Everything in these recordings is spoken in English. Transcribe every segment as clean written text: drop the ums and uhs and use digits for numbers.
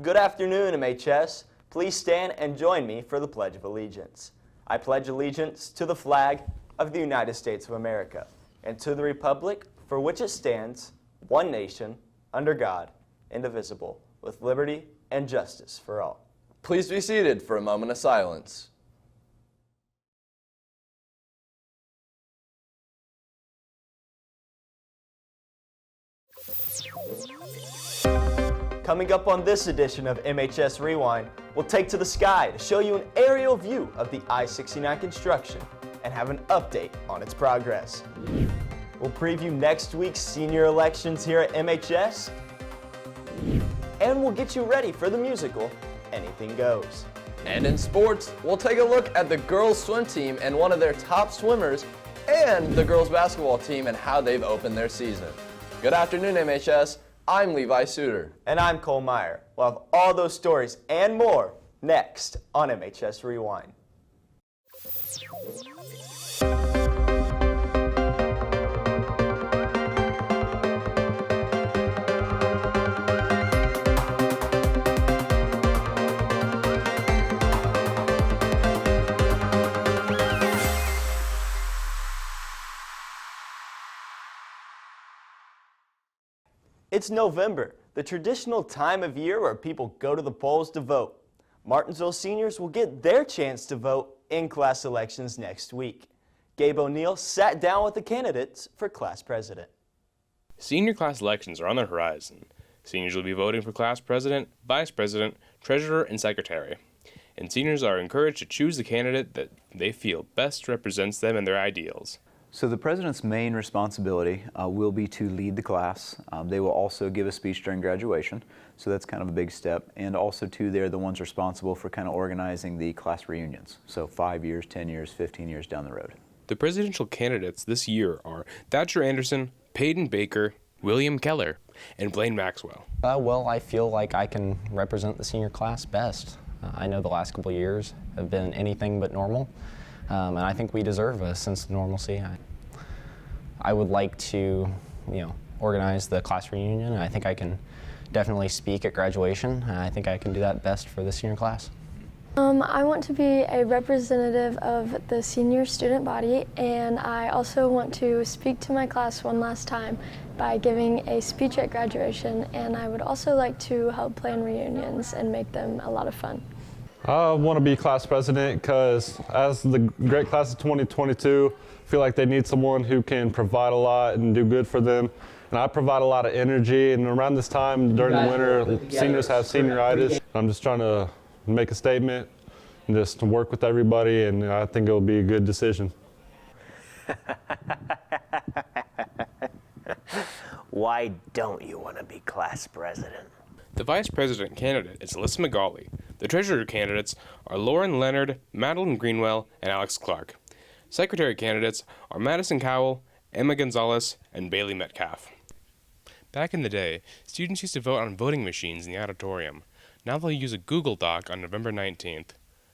Good afternoon, MHS. Please stand and join me for the Pledge of Allegiance. I pledge allegiance to the flag of the United States of America and to the republic for which it stands, one nation, under God, indivisible, with liberty and justice for all. Please be seated for a moment of silence. Coming up on this edition of MHS Rewind, we'll take to the sky to show you an aerial view of the I69 construction and have an update on its progress. We'll preview next week's senior elections here at MHS, and we'll get you ready for the musical Anything Goes. And in sports, we'll take a look at the girls swim team and one of their top swimmers, and the girls basketball team and how they've opened their season. Good afternoon, MHS. I'm Levi Suter. And I'm Cole Meyer. We'll have all those stories and more next on MHS Rewind. It's November, the traditional time of year where people go to the polls to vote. Martinsville seniors will get their chance to vote in class elections next week. Gabe O'Neill sat down with the candidates for class president. Senior class elections are on the horizon. Seniors will be voting for class president, vice president, treasurer, and secretary. And seniors are encouraged to choose the candidate that they feel best represents them and their ideals. So the president's main responsibility will be to lead the class. They will also give a speech during graduation, so that's kind of a big step. And also too, they're the ones responsible for kind of organizing the class reunions. So 5 years, 10 years, 15 years down the road. The presidential candidates this year are Thatcher Anderson, Peyton Baker, William Keller, and Blaine Maxwell. Well, I feel like I can represent the senior class best. I know the last couple of years have been anything but normal. And I think we deserve a sense of normalcy. I would like to, organize the class reunion. I think I can definitely speak at graduation. I think I can do that best for the senior class. I want to be a representative of the senior student body, and I also want to speak to my class one last time by giving a speech at graduation, and I would also like to help plan reunions and make them a lot of fun. I want to be class president because as the great class of 2022, I feel like they need someone who can provide a lot and do good for them. And I provide a lot of energy, and around this time during the winter, seniors have senioritis. I'm just trying to make a statement and just work with everybody, and I think it'll be a good decision. Why don't you want to be class president? The vice president candidate is Alyssa McGauley. The treasurer candidates are Lauren Leonard, Madeline Greenwell, and Alex Clark. Secretary candidates are Madison Cowell, Emma Gonzalez, and Bailey Metcalf. Back in the day, students used to vote on voting machines in the auditorium. Now they'll use a Google Doc on November 19th.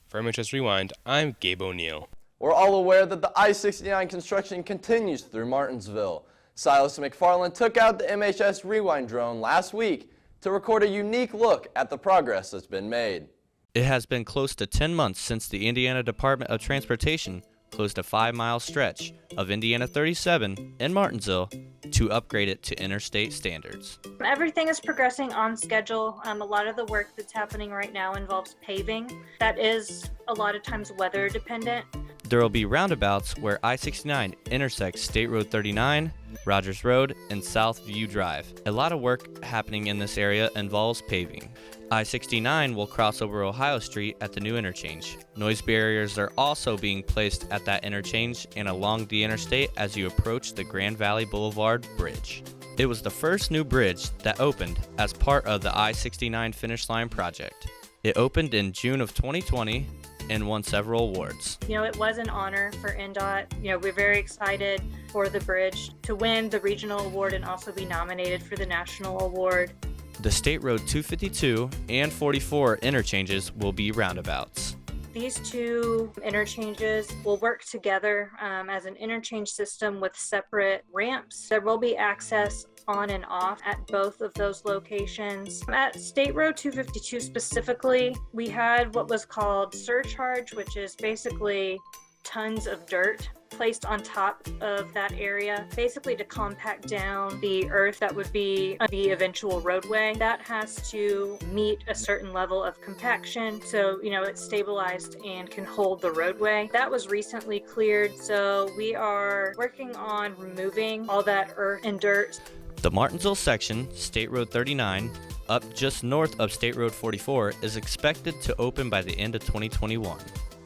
For MHS Rewind, I'm Gabe O'Neill. We're all aware that the I69 construction continues through Martinsville. Silas McFarland took out the MHS Rewind drone last week to record a unique look at the progress that's been made. It has been close to 10 months since the Indiana Department of Transportation closed a 5-mile stretch of Indiana 37 in Martinsville to upgrade it to interstate standards. Everything is progressing on schedule. A lot of the work that's happening right now involves paving. That is a lot of times weather dependent. There will be roundabouts where I69 intersects State Road 39, Rogers Road, and South View Drive. A lot of work happening in this area involves paving. I69 will cross over Ohio Street at the new interchange. Noise barriers are also being placed at that interchange and along the interstate as you approach the Grand Valley Boulevard Bridge. It was the first new bridge that opened as part of the I69 Finish Line project. It opened in June of 2020 and won several awards. It was an honor for NDOT. We're very excited for the bridge to win the regional award and also be nominated for the national award. The State Road 252 and 44 interchanges will be roundabouts. These two interchanges will work together as an interchange system with separate ramps. There will be access on and off at both of those locations. At State Road 252 specifically, we had what was called surcharge, which is basically tons of dirt placed on top of that area, basically to compact down the earth that would be the eventual roadway. That has to meet a certain level of compaction, so it's stabilized and can hold the roadway. That was recently cleared, so we are working on removing all that earth and dirt. The Martinsville section, State Road 39, up just north of State Road 44, is expected to open by the end of 2021.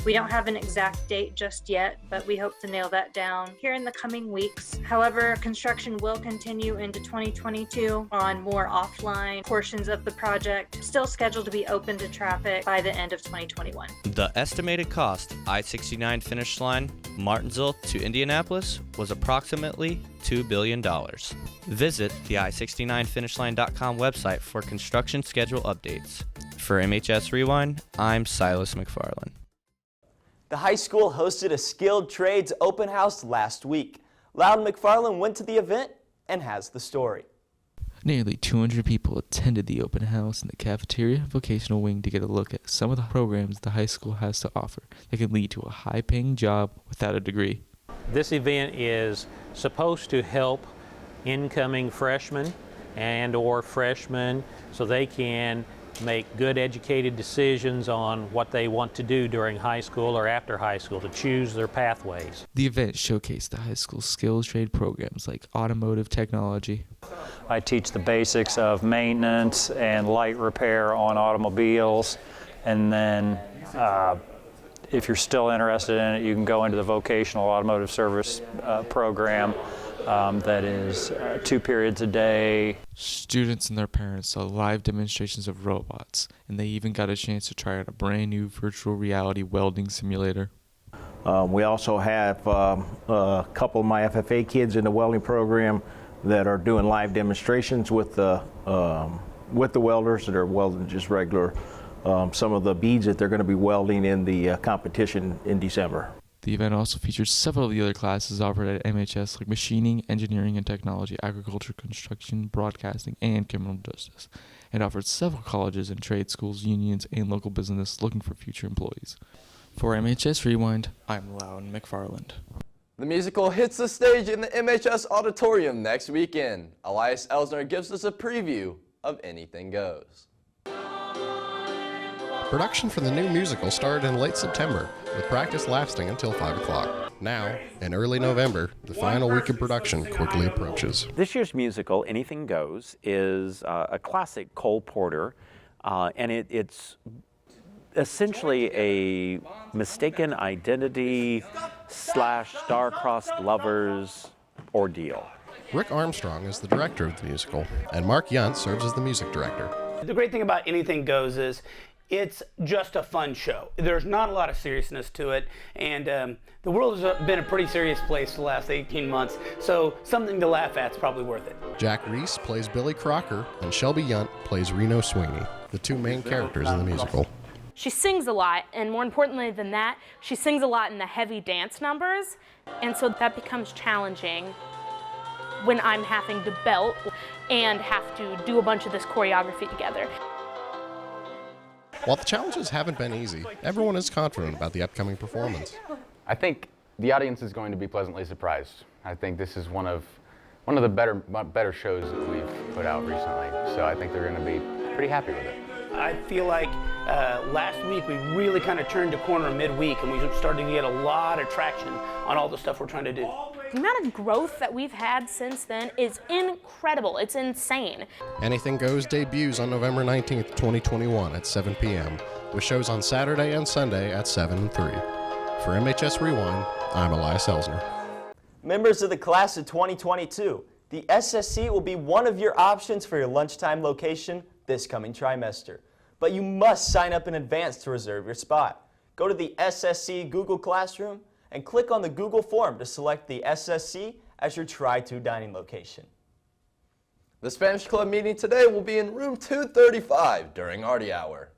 We don't have an exact date just yet, but we hope to nail that down here in the coming weeks. However, construction will continue into 2022 on more offline portions of the project, still scheduled to be open to traffic by the end of 2021. The estimated cost, I-69 finish line, Martinsville to Indianapolis, was approximately $2 billion. Visit the I69finishline.com website for construction schedule updates. For MHS Rewind, I'm Silas McFarland. The high school hosted a skilled trades open house last week. Loudon McFarland went to the event and has the story. Nearly 200 people attended the open house in the cafeteria vocational wing to get a look at some of the programs the high school has to offer that can lead to a high-paying job without a degree. This event is supposed to help incoming freshmen and/or freshmen so they can make good educated decisions on what they want to do during high school or after high school to choose their pathways. The event showcased the high school's skills trade programs like automotive technology. I teach the basics of maintenance and light repair on automobiles, and then if you're still interested in it, you can go into the vocational automotive service program. That is 2 periods a day. Students and their parents saw live demonstrations of robots, and they even got a chance to try out a brand new virtual reality welding simulator. We also have a couple of my FFA kids in the welding program that are doing live demonstrations with the welders that are welding just regular, some of the beads that they're going to be welding in the competition in December. The event also features several of the other classes offered at MHS like machining, engineering and technology, agriculture, construction, broadcasting, and criminal justice. It offered several colleges and trade schools, unions, and local business looking for future employees. For MHS Rewind, I'm Loudon McFarland. The musical hits the stage in the MHS Auditorium next weekend. Elias Elsner gives us a preview of Anything Goes. Production for the new musical started in late September, with practice lasting until 5 o'clock. Now, in early November, the final week of production quickly approaches. This year's musical, Anything Goes, is a classic Cole Porter, and it's essentially a mistaken identity / star-crossed lovers ordeal. Rick Armstrong is the director of the musical, and Mark Yunt serves as the music director. The great thing about Anything Goes is it's just a fun show. There's not a lot of seriousness to it, and the world has been a pretty serious place the last 18 months, so something to laugh at is probably worth it. Jack Reese plays Billy Crocker, and Shelby Yunt plays Reno Sweeney, the 2 main characters in the musical. She sings a lot, and more importantly than that, she sings a lot in the heavy dance numbers, and so that becomes challenging when I'm having to belt and have to do a bunch of this choreography together. While the challenges haven't been easy, everyone is confident about the upcoming performance. I think the audience is going to be pleasantly surprised. I think this is one of the better shows that we've put out recently, so I think they're going to be pretty happy with it. I feel like last week we really kind of turned a corner midweek, and we started to get a lot of traction on all the stuff we're trying to do. The amount of growth that we've had since then is incredible. It's insane. Anything Goes debuts on November 19th, 2021 at 7 p.m., with shows on Saturday and Sunday at 7 and 3. For MHS Rewind, I'm Elias Elsner. Members of the class of 2022, the SSC will be one of your options for your lunchtime location this coming trimester. But you must sign up in advance to reserve your spot. Go to the SSC Google Classroom and click on the Google form to select the SSC as your Try-To dining location. The Spanish Club meeting today will be in room 235 during Arty Hour.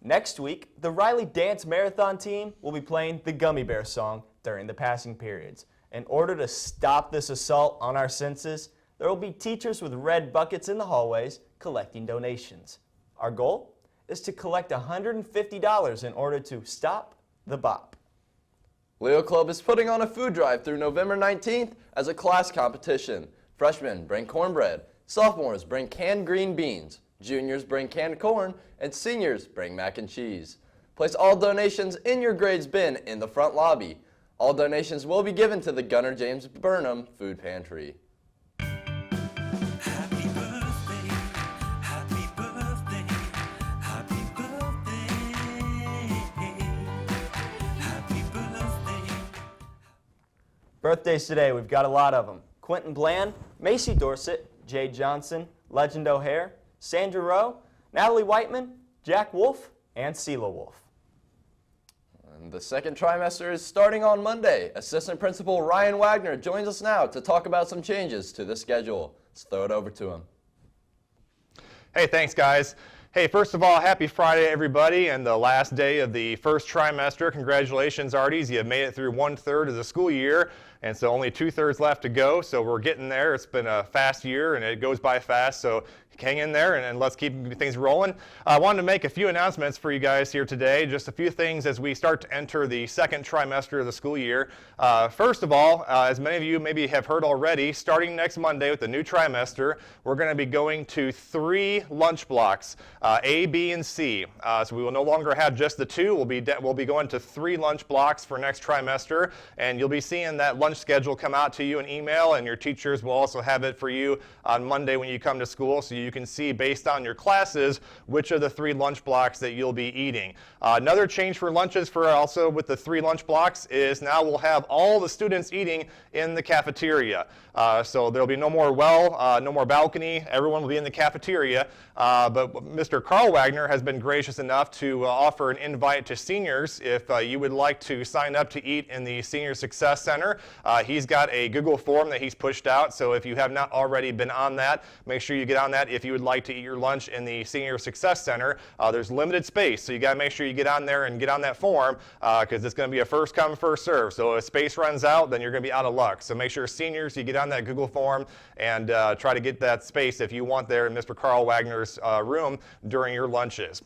Next week, the Riley Dance Marathon team will be playing the Gummy Bear song during the passing periods. In order to stop this assault on our senses, There will be teachers with red buckets in the hallways collecting donations. Our goal is to collect $150 in order to stop the bop. Leo Club is putting on a food drive through November 19th as a class competition. Freshmen bring cornbread, sophomores bring canned green beans, juniors bring canned corn, and seniors bring mac and cheese. Place all donations in your grades bin in the front lobby. All donations will be given to the Gunnar James Burnham Food Pantry. Birthdays today, we've got a lot of them. Quentin Bland, Macy Dorset, Jay Johnson, Legend O'Hare, Sandra Rowe, Natalie Whiteman, Jack Wolf, and Sela Wolf. And the second trimester is starting on Monday. Assistant Principal Ryan Wagner joins us now to talk about some changes to the schedule. Let's throw it over to him. Hey, thanks guys. Hey, first of all, happy Friday everybody and the last day of the first trimester. Congratulations, Arties. You have made it through 1/3 of the school year, and so only 2/3 left to go, so we're getting there. It's been a fast year and it goes by fast, so hang in there and let's keep things rolling. I wanted to make a few announcements for you guys here today, just a few things as we start to enter the second trimester of the school year. First of all, as many of you maybe have heard already, starting next Monday with the new trimester, we're going to be going to 3 lunch blocks, A, B, and C. So we will no longer have just the 2. We'll be going to 3 lunch blocks for next trimester, and you'll be seeing that lunch schedule come out to you in email, and your teachers will also have it for you on Monday when you come to school, so you can see based on your classes which of the 3 lunch blocks that you'll be eating. Another change for lunches for also with the 3 lunch blocks is now we'll have all the students eating in the cafeteria. So there'll be no more no more balcony. Everyone will be in the cafeteria. But Mr. Carl Wagner has been gracious enough to offer an invite to seniors if you would like to sign up to eat in the Senior Success Center. He's got a Google form that he's pushed out, so if you have not already been on that, make sure you get on that if you would like to eat your lunch in the Senior Success Center. There's limited space, so you got to make sure you get on there and get on that form because it's going to be a first come, first serve. So if space runs out, then you're going to be out of luck. So make sure seniors, you get on that Google form and try to get that space if you want there in Mr. Carl Wagner's room during your lunches.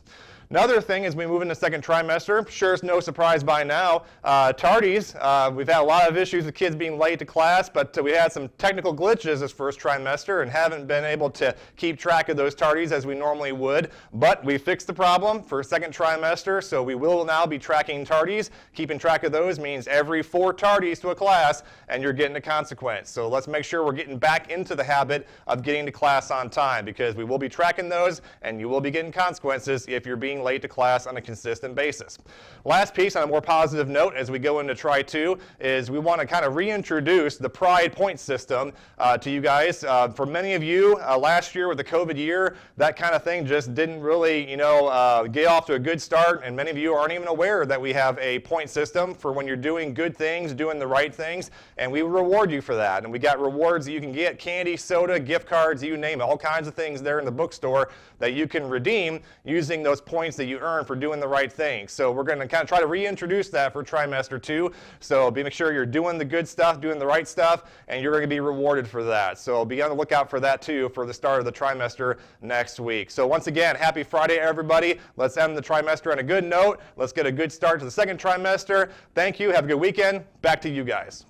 Another thing as we move into second trimester, sure it's no surprise by now, tardies. We've had a lot of issues with kids being late to class, but we had some technical glitches this first trimester and haven't been able to keep track of those tardies as we normally would. But we fixed the problem for second trimester, so we will now be tracking tardies. Keeping track of those means every 4 tardies to a class, and you're getting a consequence. So let's make sure we're getting back into the habit of getting to class on time, because we will be tracking those, and you will be getting consequences if you're being late to class on a consistent basis. Last piece on a more positive note as we go into Try 2 is we want to kind of reintroduce the Pride point system to you guys. For many of you, last year with the COVID year, that kind of thing just didn't really, get off to a good start, and many of you aren't even aware that we have a point system for when you're doing good things, doing the right things, and we reward you for that. And we got rewards that you can get, candy, soda, gift cards, you name it, all kinds of things there in the bookstore that you can redeem using those points that you earn for doing the right thing. So we're going to kind of try to reintroduce that for trimester 2. So make sure you're doing the good stuff, doing the right stuff, and you're going to be rewarded for that. So be on the lookout for that too for the start of the trimester next week. So once again, happy Friday everybody. Let's end the trimester on a good note. Let's get a good start to the second trimester. Thank you. Have a good weekend. Back to you guys.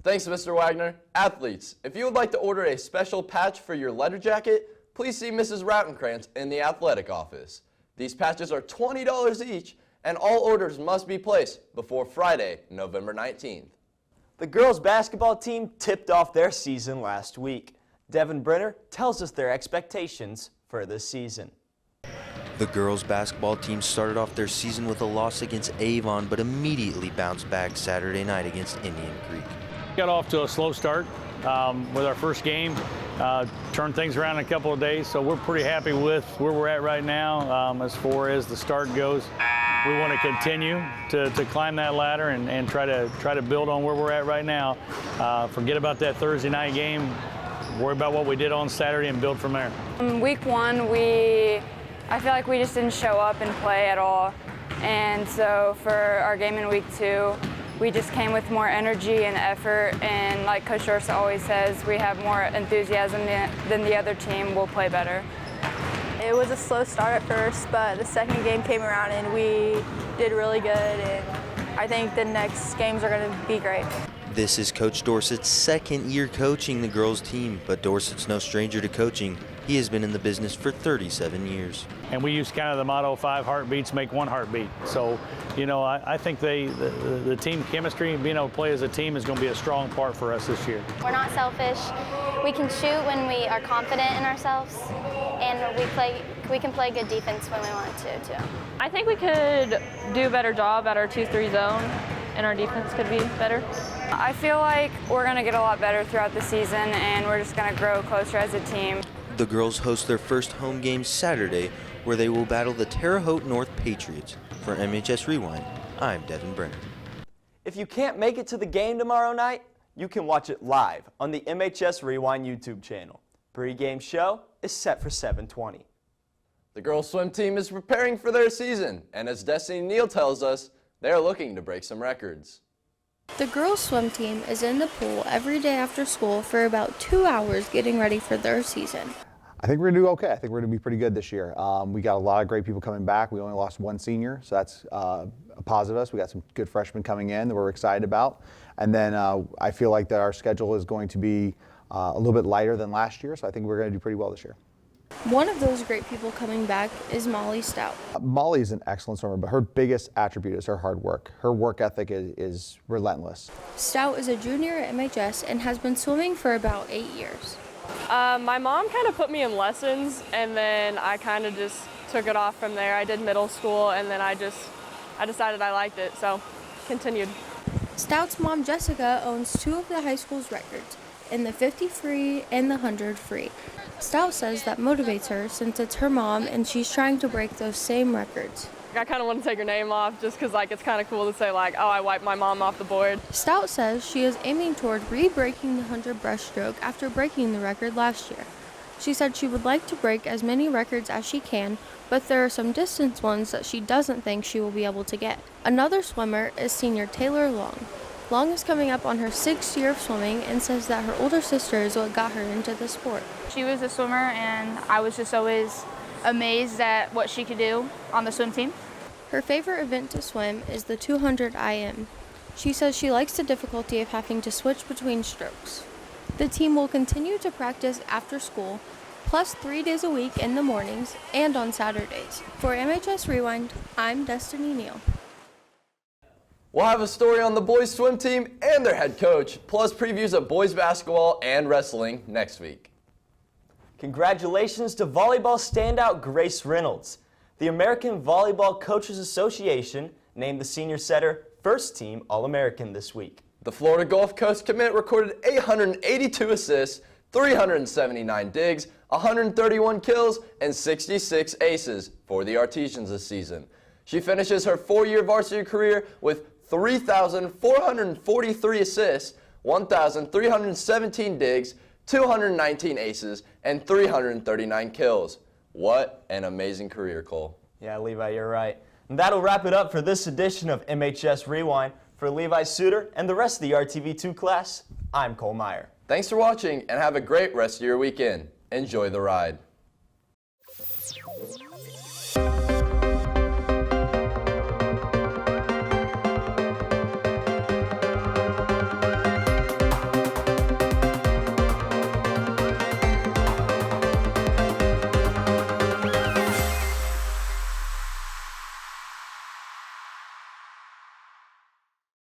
Thanks, Mr. Wagner. Athletes, if you would like to order a special patch for your letter jacket, please see Mrs. Routenkrantz in the athletic office. These patches are $20 each, and all orders must be placed before Friday, November 19th. The girls basketball team tipped off their season last week. Devin Brenner tells us their expectations for this season. The girls basketball team started off their season with a loss against Avon, but immediately bounced back Saturday night against Indian Creek. Got off to a slow start with our first game. Turned things around in a couple of days, so we're pretty happy with where we're at right now as far as the start goes. We want to continue to climb that ladder and try to build on where we're at right now. Forget about that Thursday night game. Worry about what we did on Saturday and build from there. Week 1, I feel like we just didn't show up and play at all. And so for our game in week 2, we just came with more energy and effort, and like Coach Dorsa always says, we have more enthusiasm than the other team, we'll play better. It was a slow start at first, but the second game came around and we did really good, and I think the next games are going to be great. This is Coach Dorset's second year coaching the girls team, but Dorset's no stranger to coaching. He has been in the business for 37 years. And we use kind of the motto, 5 heartbeats make 1 heartbeat. So, you know, I think the team chemistry and being able to play as a team is going to be a strong part for us this year. We're not selfish. We can shoot when we are confident in ourselves, and we can play good defense when we want to, too. I think we could do a better job at our 2-3 zone, and our defense could be better. I feel like we're going to get a lot better throughout the season, and we're just going to grow closer as a team. The girls host their first home game Saturday, where they will battle the Terre Haute North Patriots. For MHS Rewind, I'm Devin Brennan. If you can't make it to the game tomorrow night, you can watch it live on the MHS Rewind YouTube channel. Pre-game show is set for 7:20. The girls swim team is preparing for their season, and as Destiny Neal tells us, they are looking to break some records. The girls swim team is in the pool every day after school for about 2 hours getting ready for their season. I think we're going to do okay. I think we're going to be pretty good this year. We got a lot of great people coming back. We only lost 1 senior, so that's a positive. We got some good freshmen coming in that we're excited about. And then I feel like that our schedule is going to be a little bit lighter than last year, so I think we're going to do pretty well this year. One of those great people coming back is Molly Stout. Molly is an excellent swimmer, but her biggest attribute is her hard work. Her work ethic is relentless. Stout is a junior at MHS and has been swimming for about 8 years. My mom kind of put me in lessons, and then I kind of just took it off from there. I did middle school, and then I decided I liked it, so continued. Stout's mom, Jessica, owns 2 of the high school's records, in the 50 free and the 100 free. Stout says that motivates her since it's her mom and she's trying to break those same records. I kind of want to take her name off just because it's kind of cool to say oh, I wiped my mom off the board. Stout says she is aiming toward re-breaking the 100 breaststroke after breaking the record last year. She said she would like to break as many records as she can, but there are some distance ones that she doesn't think she will be able to get. Another swimmer is senior Taylor Long. Long is coming up on her 6th year of swimming and says that her older sister is what got her into the sport. She was a swimmer, and I was just always amazed at what she could do on the swim team. Her favorite event to swim is the 200 IM. She says she likes the difficulty of having to switch between strokes. The team will continue to practice after school, plus 3 days a week in the mornings and on Saturdays. For MHS Rewind, I'm Destiny Neal. We'll have a story on the boys swim team and their head coach, plus previews of boys basketball and wrestling next week. Congratulations to volleyball standout Grace Reynolds. The American Volleyball Coaches Association named the senior setter first team All-American this week. The Florida Gulf Coast commit recorded 882 assists, 379 digs, 131 kills, and 66 aces for the Artesians this season. She finishes her 4-year varsity career with 3,443 assists, 1,317 digs, 219 aces, and 339 kills. What an amazing career, Cole. Yeah, Levi, you're right. And that'll wrap it up for this edition of MHS Rewind. For Levi Suter and the rest of the RTV2 class, I'm Cole Meyer. Thanks for watching and have a great rest of your weekend. Enjoy the ride.